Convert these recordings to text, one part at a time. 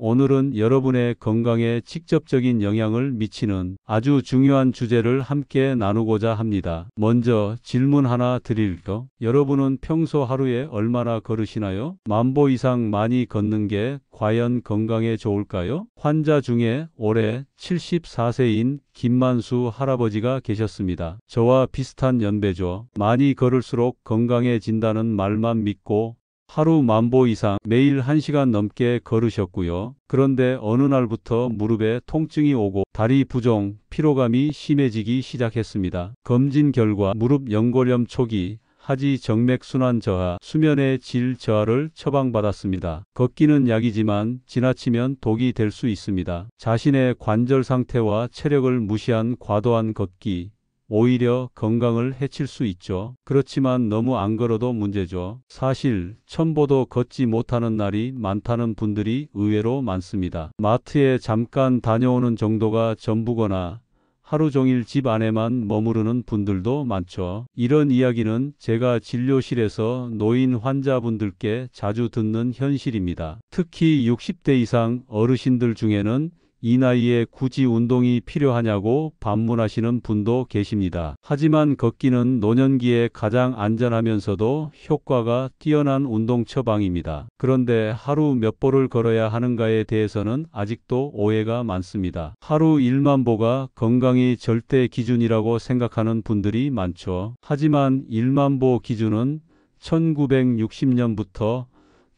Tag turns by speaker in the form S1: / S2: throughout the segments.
S1: 오늘은 여러분의 건강에 직접적인 영향을 미치는 아주 중요한 주제를 함께 나누고자 합니다. 먼저 질문 하나 드릴게요. 여러분은 평소 하루에 얼마나 걸으시나요? 10,000보 이상 많이 걷는 게 과연 건강에 좋을까요? 환자 중에 올해 74세인 김만수 할아버지가 계셨습니다. 저와 비슷한 연배죠. 많이 걸을수록 건강해진다는 말만 믿고 하루 10,000보 이상 매일 1시간 넘게 걸으셨고요. 그런데 어느 날부터 무릎에 통증이 오고 다리 부종, 피로감이 심해지기 시작했습니다. 검진 결과 무릎 연골염 초기, 하지 정맥순환 저하, 수면의 질 저하를 처방받았습니다. 걷기는 약이지만 지나치면 독이 될 수 있습니다. 자신의 관절 상태와 체력을 무시한 과도한 걷기, 오히려 건강을 해칠 수 있죠. 그렇지만 너무 안 걸어도 문제죠. 사실 1,000보도 걷지 못하는 날이 많다는 분들이 의외로 많습니다. 마트에 잠깐 다녀오는 정도가 전부거나 하루 종일 집 안에만 머무르는 분들도 많죠. 이런 이야기는 제가 진료실에서 노인 환자분들께 자주 듣는 현실입니다. 특히 60대 이상 어르신들 중에는 이 나이에 굳이 운동이 필요하냐고 반문하시는 분도 계십니다. 하지만 걷기는 노년기에 가장 안전하면서도 효과가 뛰어난 운동 처방입니다. 그런데 하루 몇 보를 걸어야 하는가에 대해서는 아직도 오해가 많습니다. 하루 10,000보가 건강의 절대 기준이라고 생각하는 분들이 많죠. 하지만 10,000보 기준은 1960년부터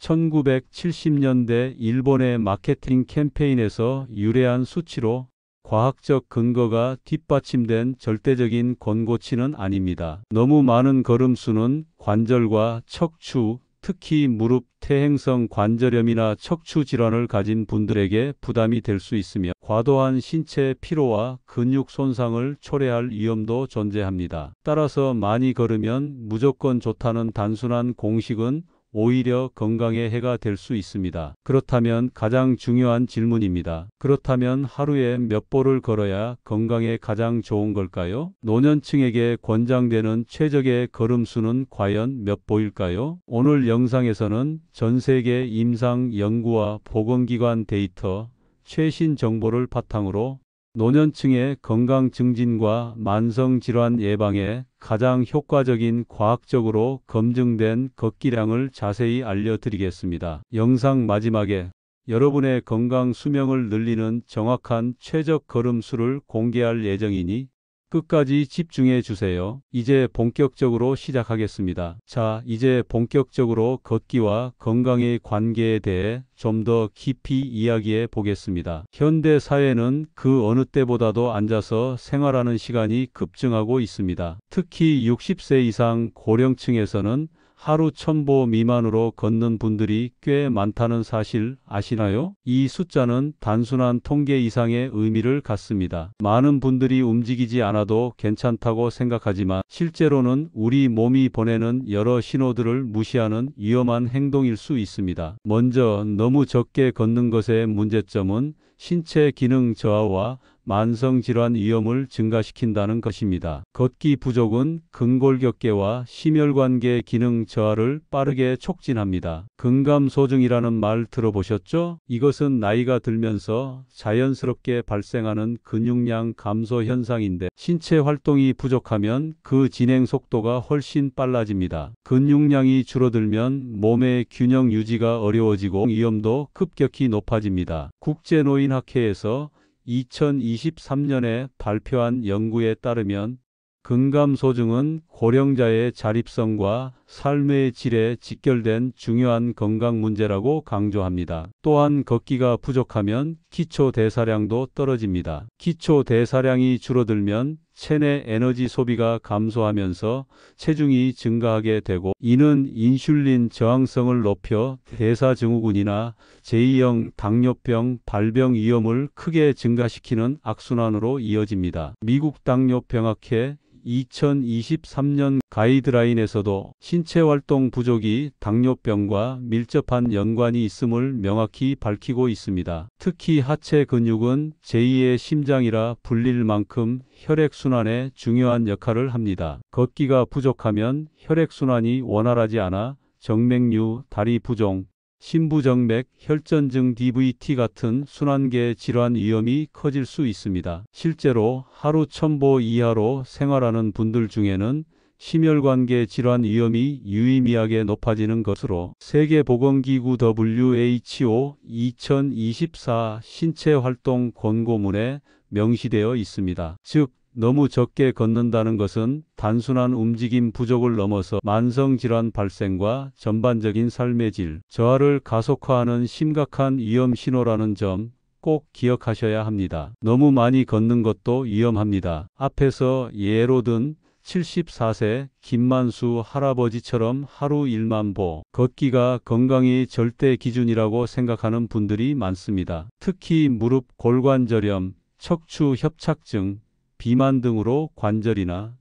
S1: 1970년대 일본의 마케팅 캠페인에서 유래한 수치로 과학적 근거가 뒷받침된 절대적인 권고치는 아닙니다. 너무 많은 걸음수는 관절과 척추, 특히 무릎, 퇴행성 관절염이나 척추 질환을 가진 분들에게 부담이 될 수 있으며 과도한 신체 피로와 근육 손상을 초래할 위험도 존재합니다. 따라서 많이 걸으면 무조건 좋다는 단순한 공식은 오히려 건강에 해가 될 수 있습니다. 그렇다면 가장 중요한 질문입니다. 그렇다면 하루에 몇 보를 걸어야 건강에 가장 좋은 걸까요? 노년층에게 권장되는 최적의 걸음수는 과연 몇 보일까요? 오늘 영상에서는 전 세계 임상 연구와 보건기관 데이터, 최신 정보를 바탕으로 노년층의 건강 증진과 만성질환 예방에 가장 효과적인 과학적으로 검증된 걷기량을 자세히 알려드리겠습니다. 영상 마지막에 여러분의 건강 수명을 늘리는 정확한 최적 걸음수를 공개할 예정이니 끝까지 집중해 주세요. 이제 본격적으로 시작하겠습니다. 자, 이제 본격적으로 걷기와 건강의 관계에 대해 좀 더 깊이 이야기해 보겠습니다. 현대 사회는 그 어느 때보다도 앉아서 생활하는 시간이 급증하고 있습니다. 특히 60세 이상 고령층에서는 하루 1,000보 미만으로 걷는 분들이 꽤 많다는 사실 아시나요? 이 숫자는 단순한 통계 이상의 의미를 갖습니다. 많은 분들이 움직이지 않아도 괜찮다고 생각하지만 실제로는 우리 몸이 보내는 여러 신호들을 무시하는 위험한 행동일 수 있습니다. 먼저 너무 적게 걷는 것의 문제점은 신체 기능 저하와 만성질환 위험을 증가시킨다는 것입니다. 걷기 부족은 근골격계와 심혈관계 기능 저하를 빠르게 촉진합니다. 근감소증이라는 말 들어보셨죠? 이것은 나이가 들면서 자연스럽게 발생하는 근육량 감소 현상인데 신체 활동이 부족하면 그 진행 속도가 훨씬 빨라집니다. 근육량이 줄어들면 몸의 균형 유지가 어려워지고 위험도 급격히 높아집니다. 국제노인학회에서 2023년에 발표한 연구에 따르면 근감소증은 고령자의 자립성과 삶의 질에 직결된 중요한 건강 문제라고 강조합니다. 또한 걷기가 부족하면 기초대사량도 떨어집니다. 기초대사량이 줄어들면 체내 에너지 소비가 감소하면서 체중이 증가하게 되고 이는 인슐린 저항성을 높여 대사증후군이나 제2형 당뇨병 발병 위험을 크게 증가시키는 악순환으로 이어집니다. 미국 당뇨병학회 2023년 가이드라인에서도 신체활동 부족이 당뇨병과 밀접한 연관이 있음을 명확히 밝히고 있습니다. 특히 하체 근육은 제2의 심장이라 불릴 만큼 혈액순환에 중요한 역할을 합니다. 걷기가 부족하면 혈액순환이 원활하지 않아 정맥류, 다리 부종, 심부정맥, 혈전증 DVT 같은 순환계 질환 위험이 커질 수 있습니다. 실제로 하루 1000보 이하로 생활하는 분들 중에는 심혈관계 질환 위험이 유의미하게 높아지는 것으로 세계보건기구 WHO 2024 신체활동 권고문에 명시되어 있습니다. 즉, 너무 적게 걷는다는 것은 단순한 움직임 부족을 넘어서 만성질환 발생과 전반적인 삶의 질, 저하를 가속화하는 심각한 위험 신호라는 점 꼭 기억하셔야 합니다. 너무 많이 걷는 것도 위험합니다. 앞에서 예로 든 74세 김만수 할아버지처럼 하루 1만 보 걷기가 건강의 절대 기준이라고 생각하는 분들이 많습니다. 특히 무릎 골관절염, 척추 협착증, 비만 등으로 관절이나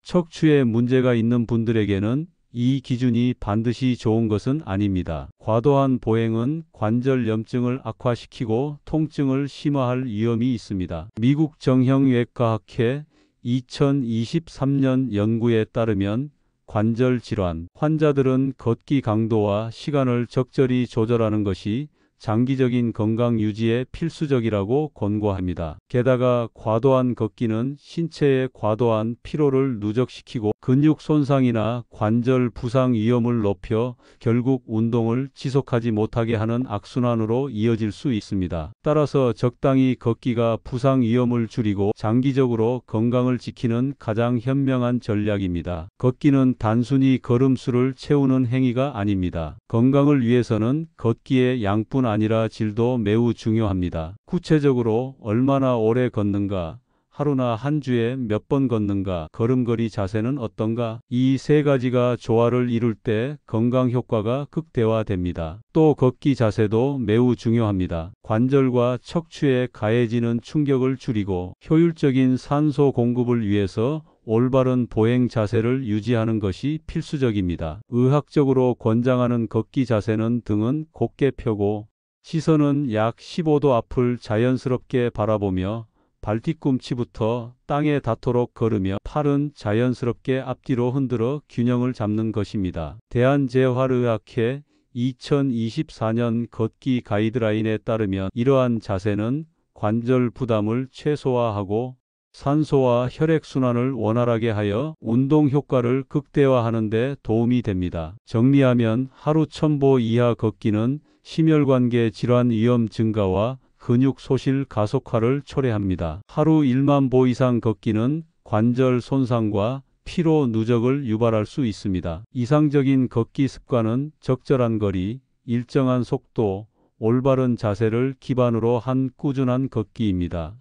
S1: 척추에 문제가 있는 분들에게는 이 기준이 반드시 좋은 것은 아닙니다. 과도한 보행은 관절염증을 악화시키고 통증을 심화할 위험이 있습니다. 미국 정형외과학회 2023년 연구에 따르면 관절 질환 환자들은 걷기 강도와 시간을 적절히 조절하는 것이 장기적인 건강 유지에 필수적이라고 권고합니다. 게다가 과도한 걷기는 신체의 과도한 피로를 누적시키고 근육 손상이나 관절 부상 위험을 높여 결국 운동을 지속하지 못하게 하는 악순환으로 이어질 수 있습니다. 따라서 적당히 걷기가 부상 위험을 줄이고 장기적으로 건강을 지키는 가장 현명한 전략입니다. 걷기는 단순히 걸음수를 채우는 행위가 아닙니다. 건강을 위해서는 걷기의 양뿐 아니라 질도 매우 중요합니다. 구체적으로 얼마나 오래 걷는가, 하루나 한 주에 몇 번 걷는가, 걸음걸이 자세는 어떤가, 이 세 가지가 조화를 이룰 때 건강 효과가 극대화됩니다. 또 걷기 자세도 매우 중요합니다. 관절과 척추에 가해지는 충격을 줄이고 효율적인 산소 공급을 위해서 올바른 보행 자세를 유지하는 것이 필수적입니다. 의학적으로 권장하는 걷기 자세는 등은 곧게 펴고 시선은 약 15도 앞을 자연스럽게 바라보며 발뒤꿈치부터 땅에 닿도록 걸으며 팔은 자연스럽게 앞뒤로 흔들어 균형을 잡는 것입니다. 대한재활의학회 2024년 걷기 가이드라인에 따르면 이러한 자세는 관절 부담을 최소화하고 산소와 혈액순환을 원활하게 하여 운동 효과를 극대화하는 데 도움이 됩니다. 정리하면 하루 1000보 이하 걷기는 심혈관계 질환 위험 증가와 근육 소실 가속화를 초래합니다. 하루 1만 보 이상 걷기는 관절 손상과 피로 누적을 유발할 수 있습니다. 이상적인 걷기 습관은 적절한 거리, 일정한 속도, 올바른 자세를 기반으로 한 꾸준한 걷기입니다.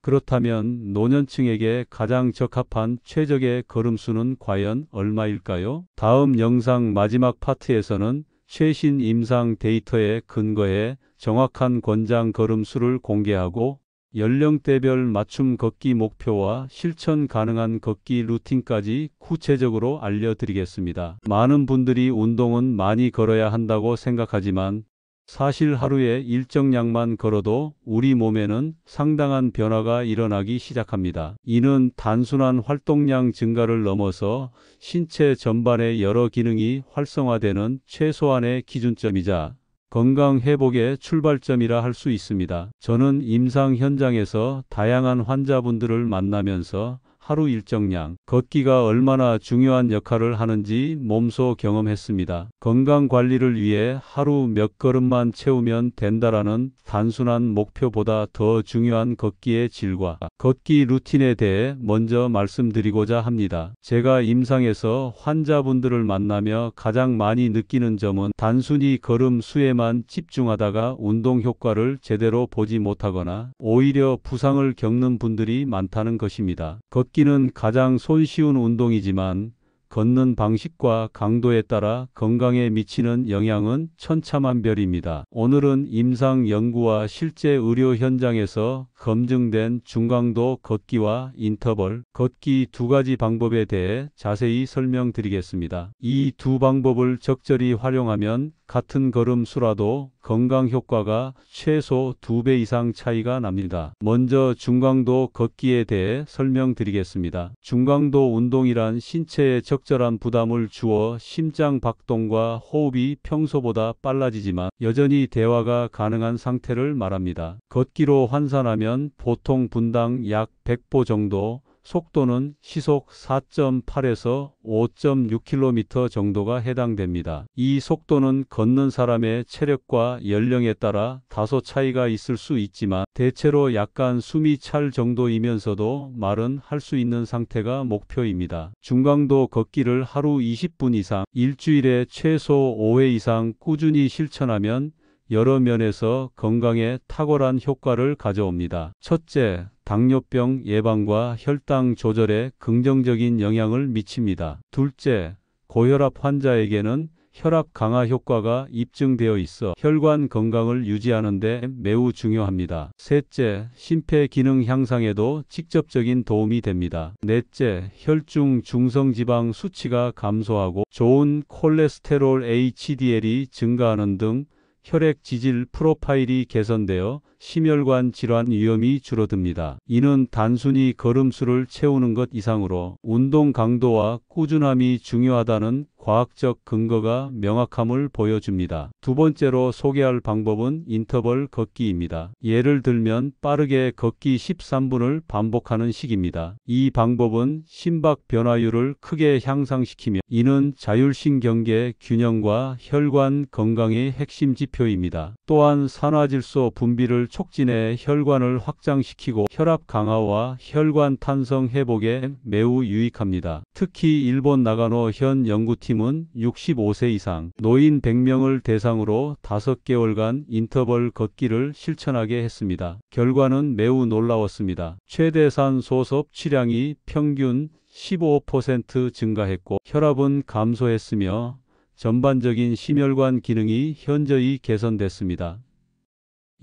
S1: 그렇다면 노년층에게 가장 적합한 최적의 걸음수는 과연 얼마일까요? 다음 영상 마지막 파트에서는 최신 임상 데이터에 근거해 정확한 권장 걸음수를 공개하고 연령대별 맞춤 걷기 목표와 실천 가능한 걷기 루틴까지 구체적으로 알려드리겠습니다. 많은 분들이 운동은 많이 걸어야 한다고 생각하지만 사실 하루에 일정량만 걸어도 우리 몸에는 상당한 변화가 일어나기 시작합니다. 이는 단순한 활동량 증가를 넘어서 신체 전반의 여러 기능이 활성화되는 최소한의 기준점이자 건강 회복의 출발점이라 할 수 있습니다. 저는 임상 현장에서 다양한 환자분들을 만나면서 하루 일정량, 걷기가 얼마나 중요한 역할을 하는지 몸소 경험했습니다. 건강 관리를 위해 하루 몇 걸음만 채우면 된다라는 단순한 목표보다 더 중요한 걷기의 질과 걷기 루틴에 대해 먼저 말씀드리고자 합니다. 제가 임상에서 환자분들을 만나며 가장 많이 느끼는 점은 단순히 걸음 수에만 집중하다가 운동 효과를 제대로 보지 못하거나 오히려 부상을 겪는 분들이 많다는 것입니다. 걷기는 가장 손쉬운 운동이지만 걷는 방식과 강도에 따라 건강에 미치는 영향은 천차만별입니다. 오늘은 임상 연구와 실제 의료 현장에서 검증된 중강도 걷기와 인터벌 걷기 두 가지 방법에 대해 자세히 설명드리겠습니다. 이 두 방법을 적절히 활용하면 같은 걸음 수라도 건강 효과가 최소 2배 이상 차이가 납니다. 먼저 중강도 걷기에 대해 설명드리겠습니다. 중강도 운동이란 신체에 적절한 부담을 주어 심장 박동과 호흡이 평소보다 빨라지지만 여전히 대화가 가능한 상태를 말합니다. 걷기로 환산하면 보통 분당 약 100보 정도, 속도는 시속 4.8에서 5.6km 정도가 해당됩니다. 이 속도는 걷는 사람의 체력과 연령에 따라 다소 차이가 있을 수 있지만 대체로 약간 숨이 찰 정도이면서도 말은 할 수 있는 상태가 목표입니다. 중강도 걷기를 하루 20분 이상, 일주일에 최소 5회 이상 꾸준히 실천하면 여러 면에서 건강에 탁월한 효과를 가져옵니다. 첫째, 당뇨병 예방과 혈당 조절에 긍정적인 영향을 미칩니다. 둘째, 고혈압 환자에게는 혈압 강화 효과가 입증되어 있어 혈관 건강을 유지하는 데 매우 중요합니다. 셋째, 심폐기능 향상에도 직접적인 도움이 됩니다. 넷째, 혈중 중성지방 수치가 감소하고 좋은 콜레스테롤 HDL이 증가하는 등 혈액 지질 프로파일이 개선되어 심혈관 질환 위험이 줄어듭니다. 이는 단순히 걸음수를 채우는 것 이상으로 운동 강도와 꾸준함이 중요하다는 과학적 근거가 명확함을 보여줍니다. 두 번째로 소개할 방법은 인터벌 걷기입니다. 예를 들면 빠르게 걷기 13분을 반복하는 식입니다. 이 방법은 심박 변화율을 크게 향상시키며 이는 자율신경계 균형과 혈관 건강의 핵심 지표입니다. 또한 산화질소 분비를 촉진해 혈관을 확장시키고 혈압 강화와 혈관 탄성 회복에 매우 유익합니다. 특히 일본 나가노 현 연구팀은 65세 이상 노인 100명을 대상으로 5개월간 인터벌 걷기를 실천하게 했습니다. 결과는 매우 놀라웠습니다. 최대산 소섭 취량이 평균 15% 증가했고 혈압은 감소했으며 전반적인 심혈관 기능이 현저히 개선됐습니다.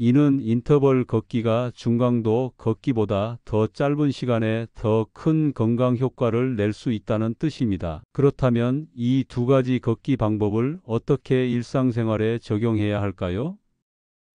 S1: 이는 인터벌 걷기가 중강도 걷기보다 더 짧은 시간에 더 큰 건강 효과를 낼 수 있다는 뜻입니다. 그렇다면 이 두 가지 걷기 방법을 어떻게 일상생활에 적용해야 할까요?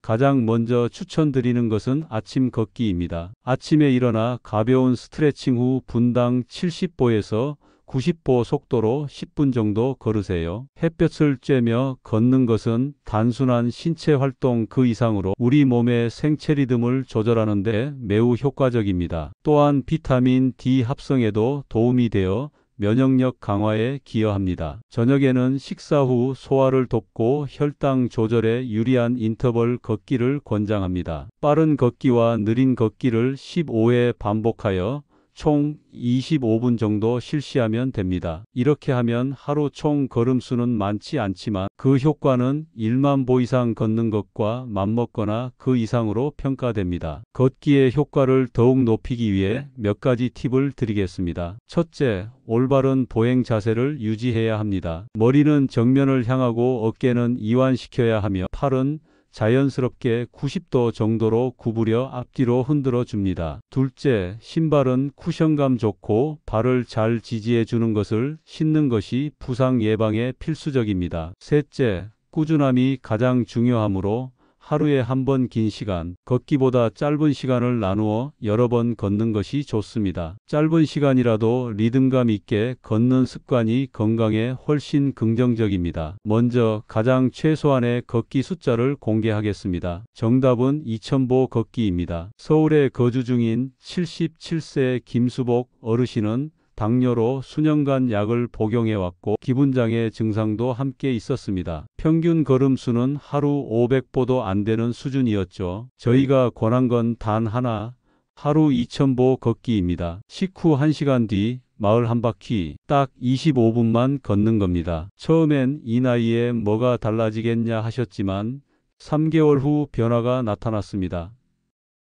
S1: 가장 먼저 추천드리는 것은 아침 걷기입니다. 아침에 일어나 가벼운 스트레칭 후 분당 70보에서 90보 속도로 10분 정도 걸으세요. 햇볕을 쬐며 걷는 것은 단순한 신체 활동 그 이상으로 우리 몸의 생체 리듬을 조절하는 데 매우 효과적입니다. 또한 비타민 D 합성에도 도움이 되어 면역력 강화에 기여합니다. 저녁에는 식사 후 소화를 돕고 혈당 조절에 유리한 인터벌 걷기를 권장합니다. 빠른 걷기와 느린 걷기를 15회 반복하여 총 25분 정도 실시하면 됩니다. 이렇게 하면 하루 총 걸음수는 많지 않지만 그 효과는 1만 보 이상 걷는 것과 맞먹거나 그 이상으로 평가됩니다. 걷기의 효과를 더욱 높이기 위해 몇 가지 팁을 드리겠습니다. 첫째, 올바른 보행 자세를 유지해야 합니다. 머리는 정면을 향하고 어깨는 이완시켜야 하며 팔은 자연스럽게 90도 정도로 구부려 앞뒤로 흔들어 줍니다. 둘째, 신발은 쿠션감 좋고 발을 잘 지지해 주는 것을 신는 것이 부상 예방에 필수적입니다. 셋째, 꾸준함이 가장 중요하므로 하루에 한 번 긴 시간, 걷기보다 짧은 시간을 나누어 여러 번 걷는 것이 좋습니다. 짧은 시간이라도 리듬감 있게 걷는 습관이 건강에 훨씬 긍정적입니다. 먼저 가장 최소한의 걷기 숫자를 공개하겠습니다. 정답은 2000보 걷기입니다. 서울에 거주 중인 77세 김수복 어르신은 당뇨로 수년간 약을 복용해왔고 기분장애 증상도 함께 있었습니다. 평균 걸음수는 하루 500보도 안 되는 수준이었죠. 저희가 권한 건 단 하나, 하루 2000보 걷기입니다. 식후 1시간 뒤 마을 한 바퀴 딱 25분만 걷는 겁니다. 처음엔 이 나이에 뭐가 달라지겠냐 하셨지만 3개월 후 변화가 나타났습니다.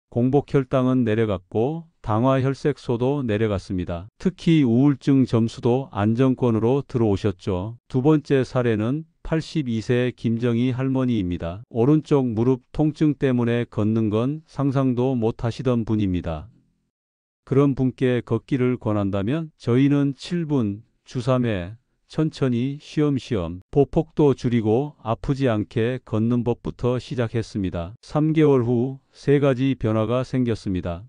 S1: 공복 혈당은 내려갔고 당화 혈색소도 내려갔습니다. 특히 우울증 점수도 안정권으로 들어오셨죠. 두 번째 사례는 82세 김정희 할머니입니다. 오른쪽 무릎 통증 때문에 걷는 건 상상도 못 하시던 분입니다. 그런 분께 걷기를 권한다면 저희는 7분, 주 3회, 천천히 쉬엄쉬엄 보폭도 줄이고 아프지 않게 걷는 법부터 시작했습니다. 3개월 후 3가지 변화가 생겼습니다.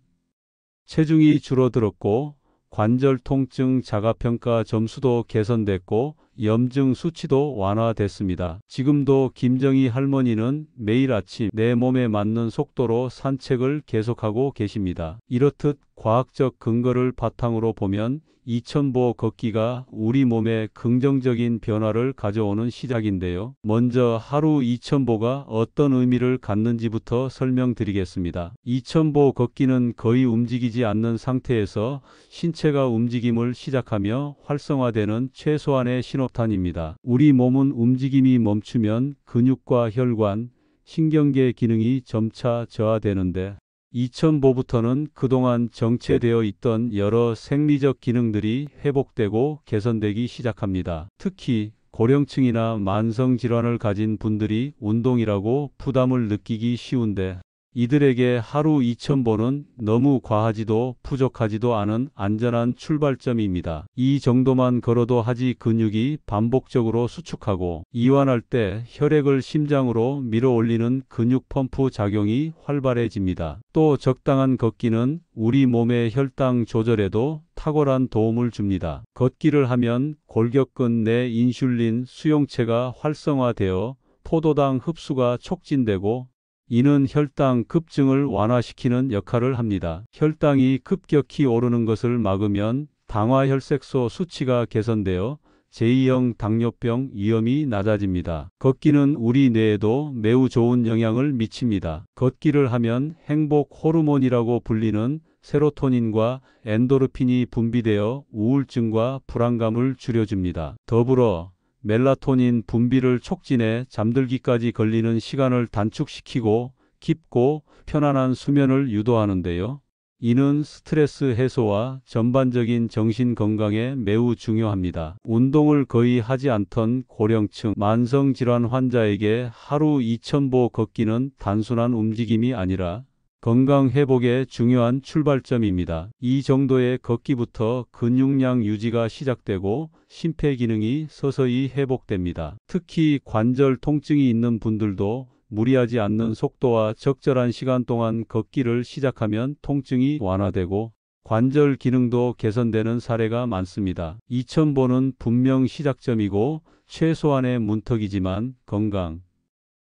S1: 체중이 줄어들었고 관절 통증 자가평가 점수도 개선됐고 염증 수치도 완화됐습니다. 지금도 김정희 할머니는 매일 아침 내 몸에 맞는 속도로 산책을 계속하고 계십니다. 이렇듯 과학적 근거를 바탕으로 보면 2000보 걷기가 우리 몸에 긍정적인 변화를 가져오는 시작인데요. 먼저 하루 2000보가 어떤 의미를 갖는지부터 설명드리겠습니다. 2000보 걷기는 거의 움직이지 않는 상태에서 신체가 움직임을 시작하며 활성화되는 최소한의 신호탄입니다. 우리 몸은 움직임이 멈추면 근육과 혈관, 신경계 기능이 점차 저하되는데 2000보부터는 그동안 정체되어 있던 여러 생리적 기능들이 회복되고 개선되기 시작합니다. 특히 고령층이나 만성질환을 가진 분들이 운동이라고 부담을 느끼기 쉬운데 이들에게 하루 2000보는 너무 과하지도 부족하지도 않은 안전한 출발점입니다. 이 정도만 걸어도 하지 근육이 반복적으로 수축하고 이완할 때 혈액을 심장으로 밀어 올리는 근육 펌프 작용이 활발해집니다. 또 적당한 걷기는 우리 몸의 혈당 조절에도 탁월한 도움을 줍니다. 걷기를 하면 골격근 내 인슐린 수용체가 활성화되어 포도당 흡수가 촉진되고 이는 혈당 급증을 완화시키는 역할을 합니다. 혈당이 급격히 오르는 것을 막으면 당화혈색소 수치가 개선되어 제2형 당뇨병 위험이 낮아집니다. 걷기는 우리 뇌에도 매우 좋은 영향을 미칩니다. 걷기를 하면 행복 호르몬이라고 불리는 세로토닌과 엔도르핀이 분비되어 우울증과 불안감을 줄여줍니다. 더불어 멜라토닌 분비를 촉진해 잠들기까지 걸리는 시간을 단축시키고 깊고 편안한 수면을 유도하는데요. 이는 스트레스 해소와 전반적인 정신 건강에 매우 중요합니다. 운동을 거의 하지 않던 고령층, 만성질환 환자에게 하루 2000보 걷기는 단순한 움직임이 아니라 건강 회복의 중요한 출발점입니다. 이 정도의 걷기부터 근육량 유지가 시작되고 심폐기능이 서서히 회복됩니다. 특히 관절 통증이 있는 분들도 무리하지 않는 속도와 적절한 시간 동안 걷기를 시작하면 통증이 완화되고 관절 기능도 개선되는 사례가 많습니다. 2000보는 분명 시작점이고 최소한의 문턱이지만 건강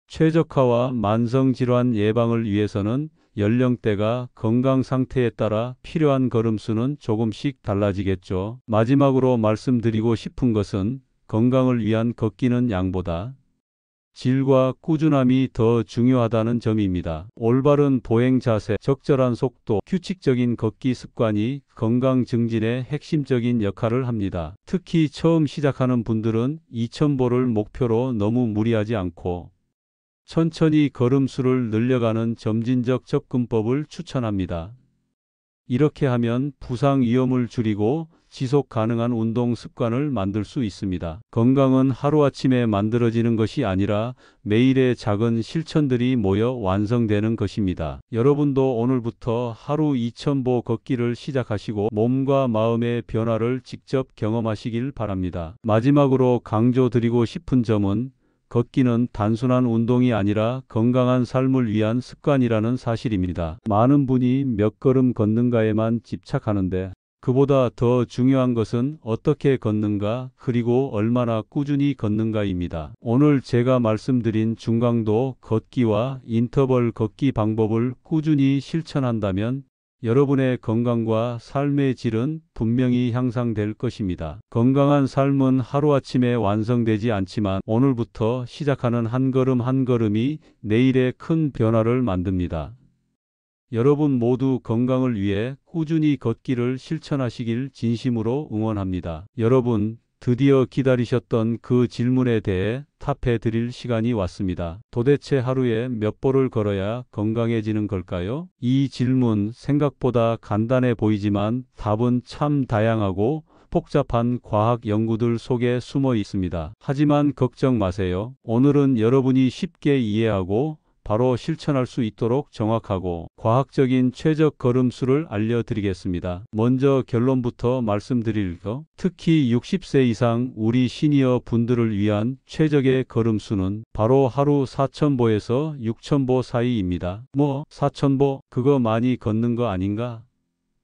S1: 최적화와 만성질환 예방을 위해서는 연령대가 건강 상태에 따라 필요한 걸음수는 조금씩 달라지겠죠. 마지막으로 말씀드리고 싶은 것은 건강을 위한 걷기는 양보다 질과 꾸준함이 더 중요하다는 점입니다. 올바른 보행 자세, 적절한 속도, 규칙적인 걷기 습관이 건강 증진에 핵심적인 역할을 합니다. 특히 처음 시작하는 분들은 2000보를 목표로 너무 무리하지 않고 천천히 걸음수를 늘려가는 점진적 접근법을 추천합니다. 이렇게 하면 부상 위험을 줄이고 지속 가능한 운동 습관을 만들 수 있습니다. 건강은 하루아침에 만들어지는 것이 아니라 매일의 작은 실천들이 모여 완성되는 것입니다. 여러분도 오늘부터 하루 2000보 걷기를 시작하시고 몸과 마음의 변화를 직접 경험하시길 바랍니다. 마지막으로 강조드리고 싶은 점은 걷기는 단순한 운동이 아니라 건강한 삶을 위한 습관이라는 사실입니다. 많은 분이 몇 걸음 걷는가에만 집착하는데 그보다 더 중요한 것은 어떻게 걷는가 그리고 얼마나 꾸준히 걷는가입니다. 오늘 제가 말씀드린 중강도 걷기와 인터벌 걷기 방법을 꾸준히 실천한다면 여러분의 건강과 삶의 질은 분명히 향상될 것입니다. 건강한 삶은 하루아침에 완성되지 않지만 오늘부터 시작하는 한 걸음 한 걸음이 내일의 큰 변화를 만듭니다. 여러분 모두 건강을 위해 꾸준히 걷기를 실천하시길 진심으로 응원합니다. 여러분, 드디어 기다리셨던 그 질문에 대해 답해 드릴 시간이 왔습니다. 도대체 하루에 몇 보를 걸어야 건강해지는 걸까요? 이 질문 생각보다 간단해 보이지만 답은 참 다양하고 복잡한 과학 연구들 속에 숨어 있습니다. 하지만 걱정 마세요. 오늘은 여러분이 쉽게 이해하고 바로 실천할 수 있도록 정확하고 과학적인 최적 걸음수를 알려드리겠습니다. 먼저 결론부터 말씀드릴게요. 특히 60세 이상 우리 시니어 분들을 위한 최적의 걸음수는 바로 하루 4,000보에서 6,000보 사이입니다. 4,000보? 그거 많이 걷는 거 아닌가?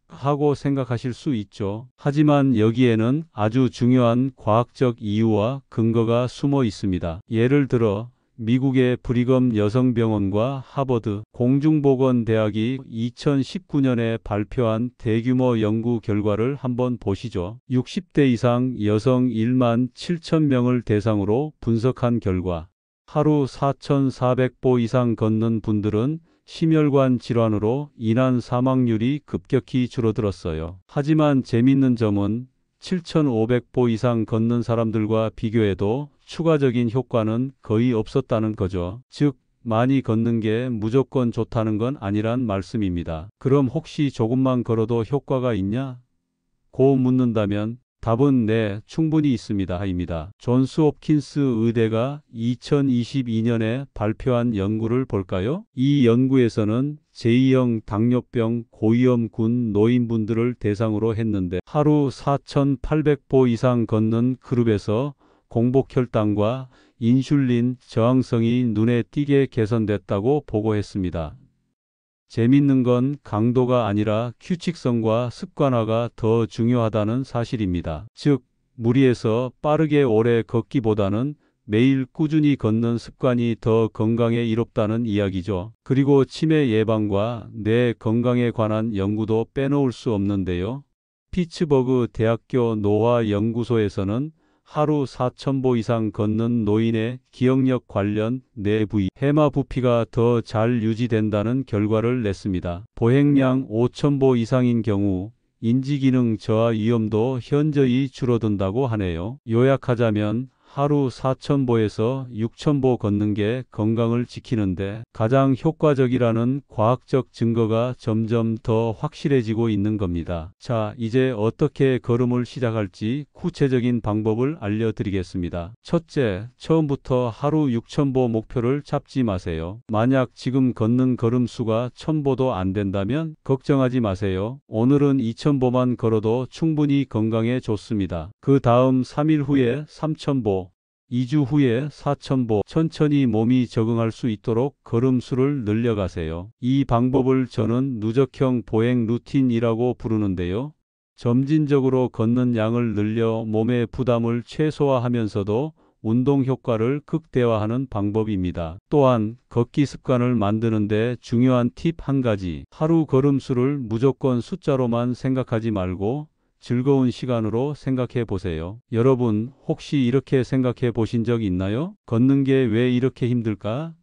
S1: 하고 생각하실 수 있죠. 하지만 여기에는 아주 중요한 과학적 이유와 근거가 숨어 있습니다. 예를 들어 미국의 브리검 여성병원과 하버드 공중보건대학이 2019년에 발표한 대규모 연구 결과를 한번 보시죠. 60대 이상 여성 1만 7천 명을 대상으로 분석한 결과 하루 4,400보 이상 걷는 분들은 심혈관 질환으로 인한 사망률이 급격히 줄어들었어요. 하지만 재밌는 점은 7,500보 이상 걷는 사람들과 비교해도 추가적인 효과는 거의 없었다는 거죠. 즉, 많이 걷는 게 무조건 좋다는 건 아니란 말씀입니다. 그럼 혹시 조금만 걸어도 효과가 있냐? 고 묻는다면 답은 네, 충분히 있습니다. 입니다. 존스 홉킨스 의대가 2022년에 발표한 연구를 볼까요? 이 연구에서는 제2형 당뇨병 고위험군 노인분들을 대상으로 했는데 하루 4,800보 이상 걷는 그룹에서 공복혈당과 인슐린 저항성이 눈에 띄게 개선됐다고 보고했습니다. 재밌는 건 강도가 아니라 규칙성과 습관화가 더 중요하다는 사실입니다. 즉, 무리해서 빠르게 오래 걷기보다는 매일 꾸준히 걷는 습관이 더 건강에 이롭다는 이야기죠. 그리고 치매 예방과 뇌 건강에 관한 연구도 빼놓을 수 없는데요. 피츠버그 대학교 노화연구소에서는 하루 4,000보 이상 걷는 노인의 기억력 관련 뇌 부위, 해마 부피가 더 잘 유지된다는 결과를 냈습니다. 보행량 5,000보 이상인 경우 인지기능 저하 위험도 현저히 줄어든다고 하네요. 요약하자면 하루 4,000보에서 6,000보 걷는 게 건강을 지키는데 가장 효과적이라는 과학적 증거가 점점 더 확실해지고 있는 겁니다. 자, 이제 어떻게 걸음을 시작할지 구체적인 방법을 알려드리겠습니다. 첫째, 처음부터 하루 6,000보 목표를 잡지 마세요. 만약 지금 걷는 걸음수가 1,000보도 안 된다면 걱정하지 마세요. 오늘은 2,000보만 걸어도 충분히 건강에 좋습니다. 그 다음 3일 후에 3,000보, 2주 후에 4,000보, 천천히 몸이 적응할 수 있도록 걸음수를 늘려가세요. 이 방법을 저는 누적형 보행 루틴이라고 부르는데요. 점진적으로 걷는 양을 늘려 몸의 부담을 최소화하면서도 운동 효과를 극대화하는 방법입니다. 또한 걷기 습관을 만드는데 중요한 팁 한 가지. 하루 걸음수를 무조건 숫자로만 생각하지 말고 즐거운 시간으로 생각해 보세요. 여러분, 혹시 이렇게 생각해 보신 적 있나요? 걷는 게 왜 이렇게 힘들까?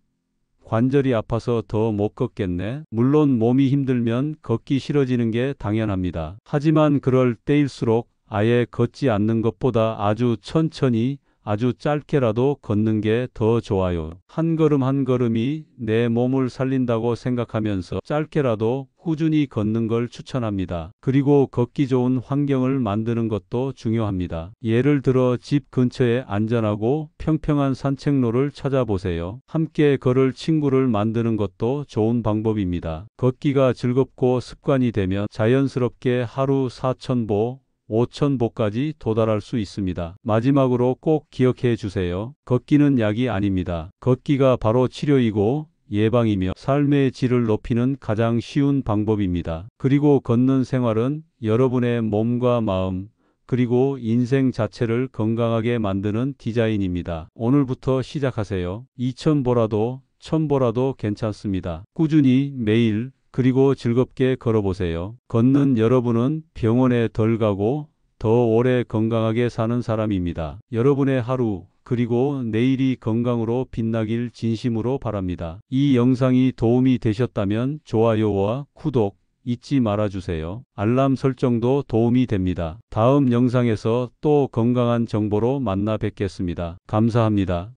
S1: 관절이 아파서 더 못 걷겠네. 물론 몸이 힘들면 걷기 싫어지는 게 당연합니다. 하지만 그럴 때일수록 아예 걷지 않는 것보다 아주 천천히 아주 짧게라도 걷는 게 더 좋아요. 한 걸음 한 걸음이 내 몸을 살린다고 생각하면서 짧게라도 꾸준히 걷는 걸 추천합니다. 그리고 걷기 좋은 환경을 만드는 것도 중요합니다. 예를 들어 집 근처에 안전하고 평평한 산책로를 찾아보세요. 함께 걸을 친구를 만드는 것도 좋은 방법입니다. 걷기가 즐겁고 습관이 되면 자연스럽게 하루 4,000보, 5,000보까지 도달할 수 있습니다. 마지막으로 꼭 기억해 주세요. 걷기는 약이 아닙니다. 걷기가 바로 치료이고 예방이며 삶의 질을 높이는 가장 쉬운 방법입니다. 그리고 걷는 생활은 여러분의 몸과 마음, 그리고 인생 자체를 건강하게 만드는 디자인입니다. 오늘부터 시작하세요. 2,000보라도 1,000보라도 괜찮습니다. 꾸준히 매일 그리고 즐겁게 걸어보세요. 걷는 여러분은 병원에 덜 가고 더 오래 건강하게 사는 사람입니다. 여러분의 하루 그리고 내일이 건강으로 빛나길 진심으로 바랍니다. 이 영상이 도움이 되셨다면 좋아요와 구독 잊지 말아주세요. 알람 설정도 도움이 됩니다. 다음 영상에서 또 건강한 정보로 만나 뵙겠습니다. 감사합니다.